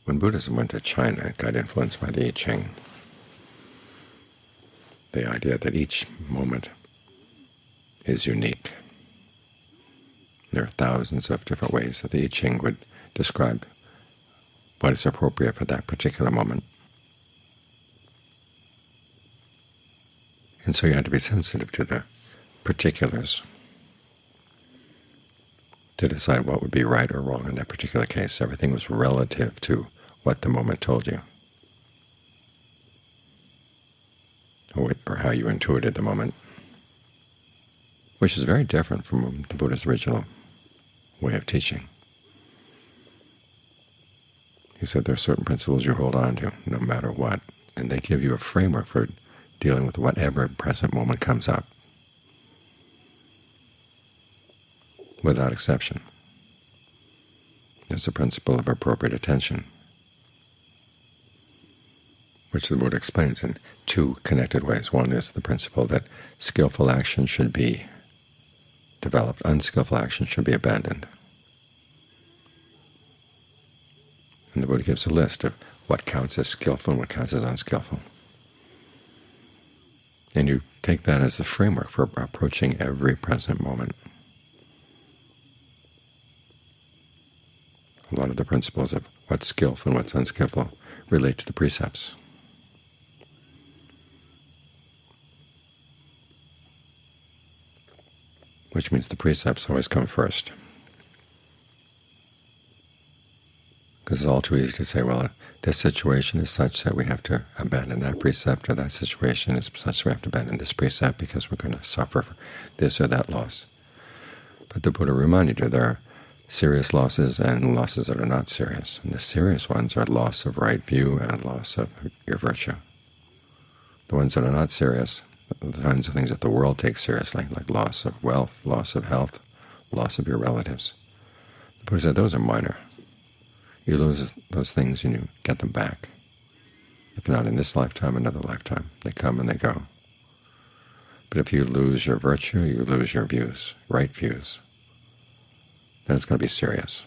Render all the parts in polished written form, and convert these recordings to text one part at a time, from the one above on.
When Buddhism went to China, it got influenced by the I Ching, the idea that each moment is unique. There are thousands of different ways that the I Ching would describe what is appropriate for that particular moment. And so you had to be sensitive to the particulars to decide what would be right or wrong in that particular case. Everything was relative to what the moment told you, or how you intuited the moment, which is very different from the Buddha's original way of teaching. He said there are certain principles you hold on to no matter what, and they give you a framework for dealing with whatever present moment comes up, without exception. There's a principle of appropriate attention, which the Buddha explains in two connected ways. One is the principle that skillful action should be developed, unskillful action should be abandoned. And the Buddha gives a list of what counts as skillful and what counts as unskillful. And you take that as the framework for approaching every present moment. A lot of the principles of what's skillful and what's unskillful relate to the precepts. Which means the precepts always come first. Because it's all too easy to say, well, this situation is such that we have to abandon that precept, or that situation is such that we have to abandon this precept because we're going to suffer for this or that loss. But the Buddha reminded you there are serious losses and losses that are not serious. And the serious ones are loss of right view and loss of your virtue. The ones that are not serious, the kinds of things that the world takes seriously, like loss of wealth, loss of health, loss of your relatives. The Buddha said those are minor. You lose those things and you get them back. If not in this lifetime, another lifetime. They come and they go. But if you lose your virtue, you lose your views, right views, then it's going to be serious.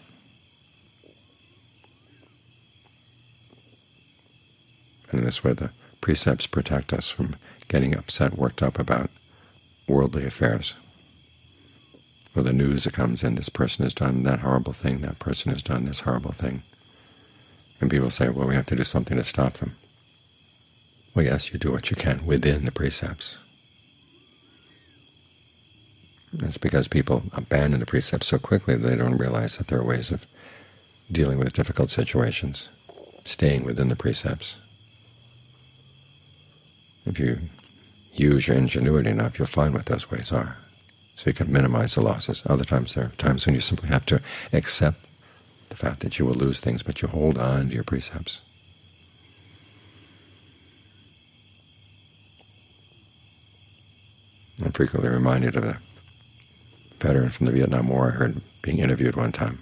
And in this way the precepts protect us from getting upset, worked up about worldly affairs, or the news that comes in, this person has done that horrible thing, that person has done this horrible thing. And people say, well, we have to do something to stop them. Well, yes, you do what you can within the precepts. It's because people abandon the precepts so quickly that they don't realize that there are ways of dealing with difficult situations, staying within the precepts. If you use your ingenuity enough, you'll find what those ways are, so you can minimize the losses. Other times there are times when you simply have to accept the fact that you will lose things, but you hold on to your precepts. I'm frequently reminded of a veteran from the Vietnam War I heard being interviewed one time.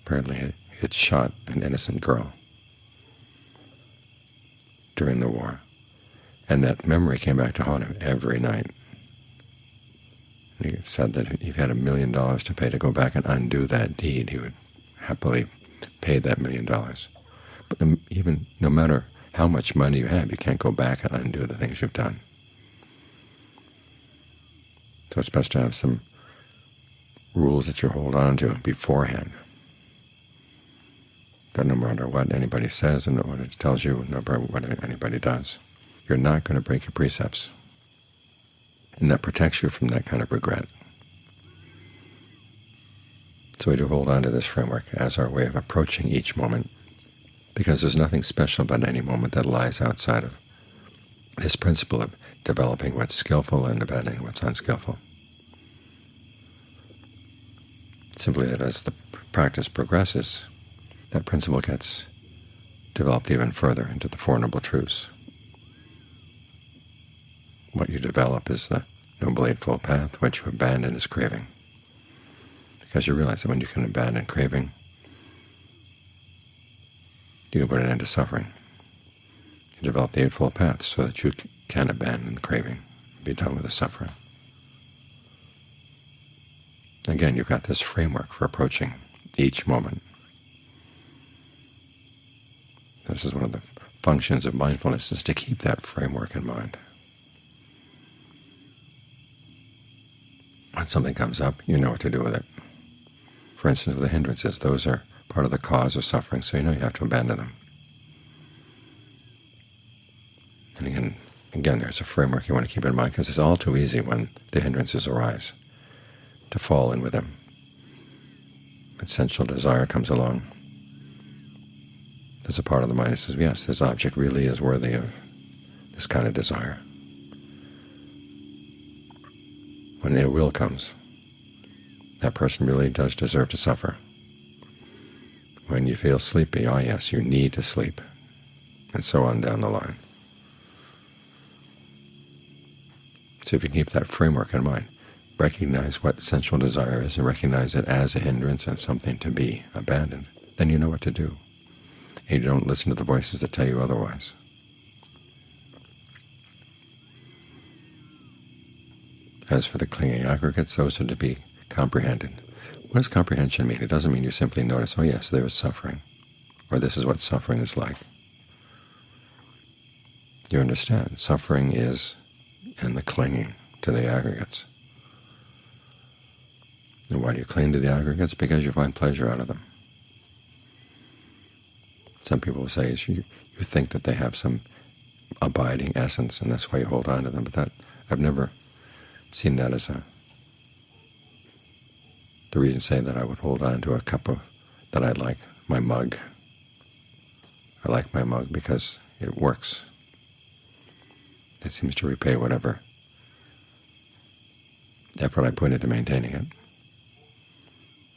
Apparently he had shot an innocent girl during the war, and that memory came back to haunt him every night. And he said that if he had $1 million to pay to go back and undo that deed, he would happily pay that $1 million. But even no matter how much money you have, you can't go back and undo the things you've done. So it's best to have some rules that you hold on to beforehand. That no matter what anybody says and what it tells you, no matter what anybody does, you're not going to break your precepts. And that protects you from that kind of regret. So we do hold on to this framework as our way of approaching each moment, because there's nothing special about any moment that lies outside of this principle of developing what's skillful and abandoning what's unskillful. Simply that as the practice progresses, that principle gets developed even further into the Four Noble Truths. What you develop is the Noble Eightfold Path. What you abandon is craving. Because you realize that when you can abandon craving, you can put an end to suffering. You develop the Eightfold Path so that you can abandon craving and be done with the suffering. Again, you've got this framework for approaching each moment. This is one of the functions of mindfulness, is to keep that framework in mind. When something comes up, you know what to do with it. For instance, with the hindrances, those are part of the cause of suffering, so you know you have to abandon them. And again, there's a framework you want to keep in mind, because it's all too easy when the hindrances arise to fall in with them. When sensual desire comes along, there's a part of the mind that says, yes, this object really is worthy of this kind of desire. When ill will comes, that person really does deserve to suffer. When you feel sleepy, oh yes, you need to sleep, and so on down the line. So if you keep that framework in mind, recognize what sensual desire is and recognize it as a hindrance and something to be abandoned, then you know what to do. And you don't listen to the voices that tell you otherwise. As for the clinging aggregates, those are to be comprehended. What does comprehension mean? It doesn't mean you simply notice, oh yes, there is suffering, or this is what suffering is like. You understand, suffering is in the clinging to the aggregates. And why do you cling to the aggregates? Because you find pleasure out of them. Some people will say you think that they have some abiding essence, and that's why you hold on to them. But that I've never seen that as the reason. Say that I would hold on to a cup that I like, my mug. I like my mug because it works. It seems to repay whatever effort I put into maintaining it.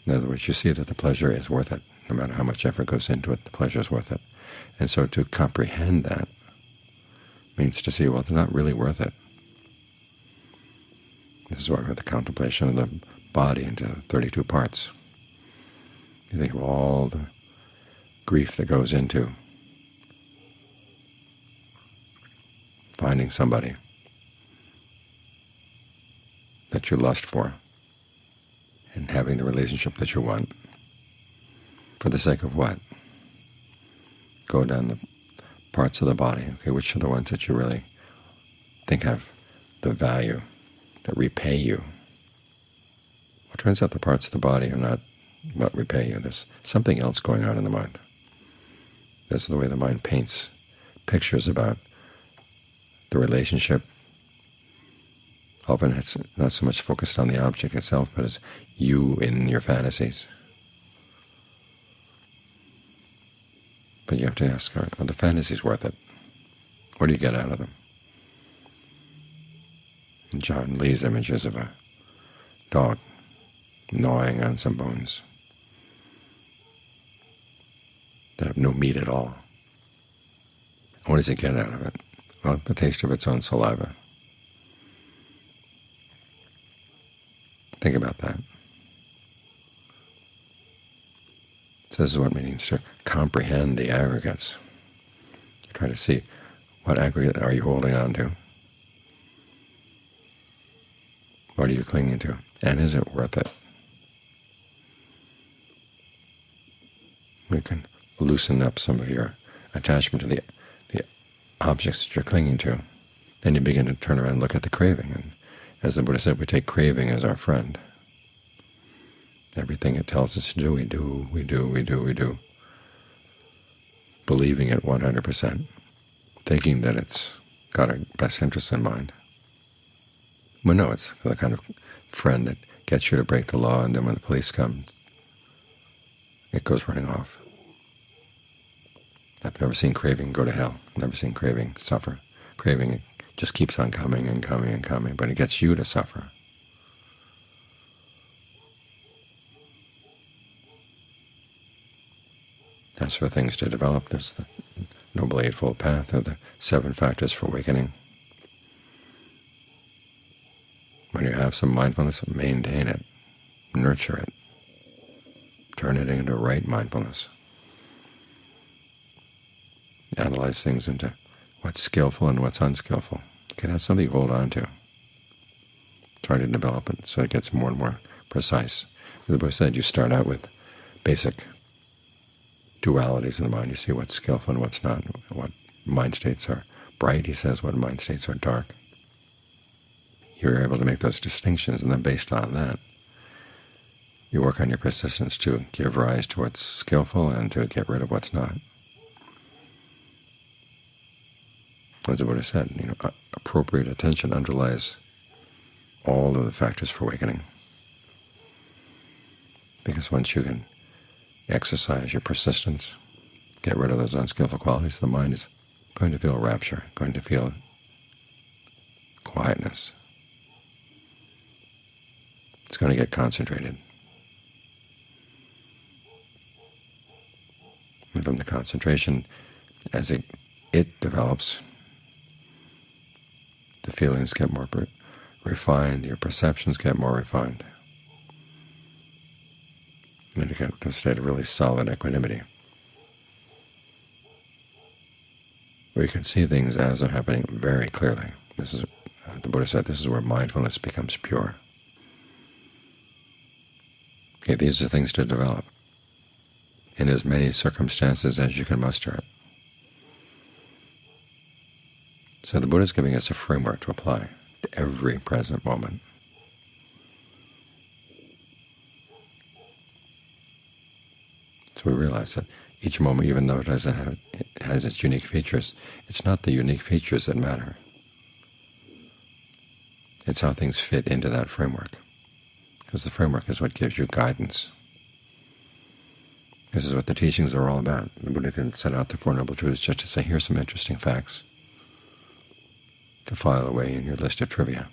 In other words, you see that the pleasure is worth it. No matter how much effort goes into it, the pleasure is worth it. And so to comprehend that means to see, well, it's not really worth it. This is why we have the contemplation of the body into 32 parts. You think of all the grief that goes into finding somebody that you lust for and having the relationship that you want. For the sake of what? Go down the parts of the body. Okay, which are the ones that you really think have the value, that repay you? Well, it turns out the parts of the body are not what repay you. There's something else going on in the mind. This is the way the mind paints pictures about the relationship. Often it's not so much focused on the object itself, but as you in your fantasies. But you have to ask, are the fantasies worth it? What do you get out of them? And John Lee's images of a dog gnawing on some bones that have no meat at all. What does it get out of it? Well, the taste of its own saliva. Think about that. So this is what it means to comprehend the aggregates. You try to see, what aggregate are you holding on to? What are you clinging to? And is it worth it? You can loosen up some of your attachment to the objects that you're clinging to. Then you begin to turn around and look at the craving. And as the Buddha said, we take craving as our friend. Everything it tells us to do, we do, believing it 100%, thinking that it's got our best interests in mind. Well, no, it's the kind of friend that gets you to break the law, and then when the police come, it goes running off. I've never seen craving go to hell. Never seen craving suffer. Craving just keeps on coming and coming and coming, but it gets you to suffer. As for things to develop, there's the Noble Eightfold Path, or the 7 factors for awakening. When you have some mindfulness, maintain it, nurture it, turn it into right mindfulness. Analyze things into what's skillful and what's unskillful. Okay, that's something you hold on to. Try to develop it so it gets more and more precise. The Buddha said you start out with basic dualities in the mind. You see what's skillful and what's not, what mind states are bright, he says, what mind states are dark. You're able to make those distinctions, and then based on that, you work on your persistence to give rise to what's skillful and to get rid of what's not. As the Buddha said, appropriate attention underlies all of the factors for awakening. Because once you can exercise your persistence, get rid of those unskillful qualities, the mind is going to feel rapture, going to feel quietness. It's going to get concentrated. And from the concentration, as it develops, the feelings get more refined, your perceptions get more refined, and you get to a state of really solid equanimity, where you can see things as they're happening very clearly. This is, the Buddha said, this is where mindfulness becomes pure. Okay, these are things to develop in as many circumstances as you can muster it. So the Buddha is giving us a framework to apply to every present moment. So we realize that each moment, even though it has its unique features, it's not the unique features that matter. It's how things fit into that framework, because the framework is what gives you guidance. This is what the teachings are all about. The Buddha didn't set out the Four Noble Truths just to say, here's some interesting facts to file away in your list of trivia.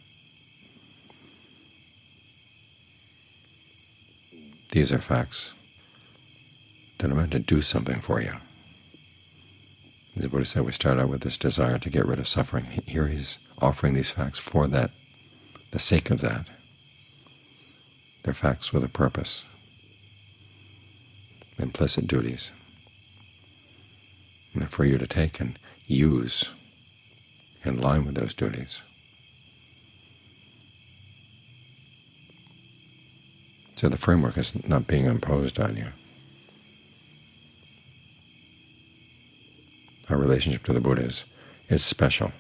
These are facts that are meant to do something for you. As the Buddha said, we start out with this desire to get rid of suffering. Here he's offering these facts for that, the sake of that. They're facts with a purpose, implicit duties, and for you to take and use in line with those duties. So the framework is not being imposed on you. Our relationship to the Buddha is special.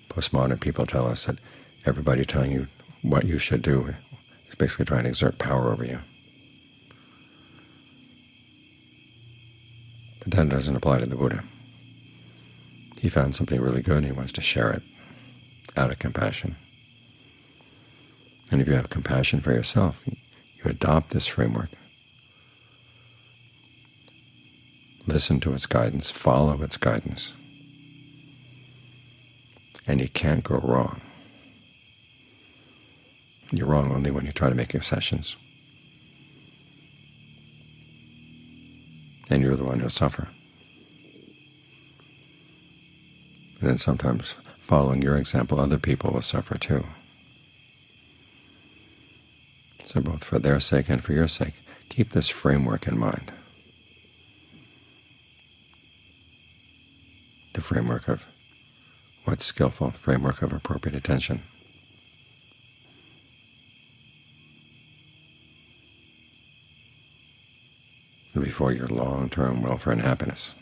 Postmodern people tell us that everybody telling you what you should do is basically trying to exert power over you. But that doesn't apply to the Buddha. He found something really good and he wants to share it out of compassion. And if you have compassion for yourself, you adopt this framework. Listen to its guidance, follow its guidance, and you can't go wrong. You're wrong only when you try to make concessions, and you're the one who'll suffer. And then sometimes, following your example, other people will suffer too. So both for their sake and for your sake, keep this framework in mind. The framework of what's skillful, the framework of appropriate attention. And before your long-term welfare and happiness.